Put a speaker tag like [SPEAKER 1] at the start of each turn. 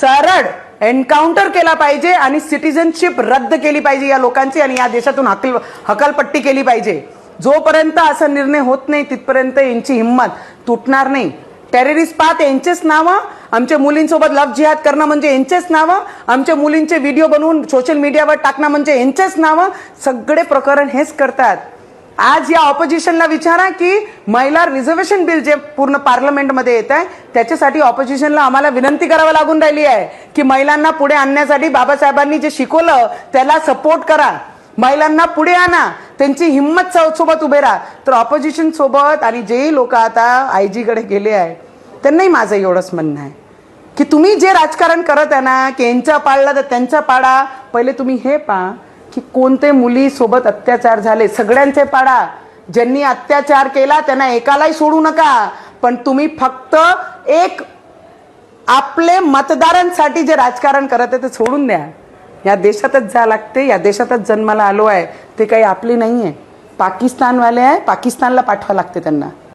[SPEAKER 1] सरळ एन्काउंटर केला पाहिजे आणि सिटिझनशिप रद्द केली पाहिजे या लोकांची आणि या देशातून हकलपट्टी केली पाहिजे. जोपर्यंत असा निर्णय होत नाही तिथपर्यंत यांची हिंमत तुटणार नाही. टेररिस्ट पाहत यांचेच नावं, आमच्या मुलींसोबत लव्ह जिहाद करणं म्हणजे यांचेच नावं, आमच्या मुलींचे व्हिडिओ बनवून सोशल मीडियावर टाकणं म्हणजे यांचेच नावं, सगळे प्रकरण हेच करतात. आज या ऑपोजिशनला विचारा की महिला रिझर्वेशन बिल जे पूर्ण पार्लमेंटमध्ये येत आहे त्याच्यासाठी ऑपोजिशनला आम्हाला विनंती करावी लागून राहिली आहे की महिलांना पुढे आणण्यासाठी बाबासाहेबांनी जे शिकवलं त्याला सपोर्ट करा, महिलांना पुढे आणा, त्यांची हिंमत सोबत उभे राहा. तर ऑपोजिशन सोबत आणि जेही लोक आता आयजी कडे गेले आहे त्यांनाही माझं एवढंच म्हणणं आहे की तुम्ही जे राजकारण करत आहे ना की यांचा पाळला तर त्यांचा पाडा, पहिले तुम्ही हे पहा की कोणते मुली सोबत अत्याचार झाले, सगळ्यांचे पाडा. ज्यांनी अत्याचार केला त्यांना एकालाही सोडू नका, पण तुम्ही फक्त एक आपले मतदारांसाठी जे राजकारण करत आहे ते सोडून द्या. या देशातच जा लागते, या देशातच जन्माला आलो आहे, ते काही आपली नाही आहे, पाकिस्तानवाले आहे, पाकिस्तानला पाठवा लागते त्यांना.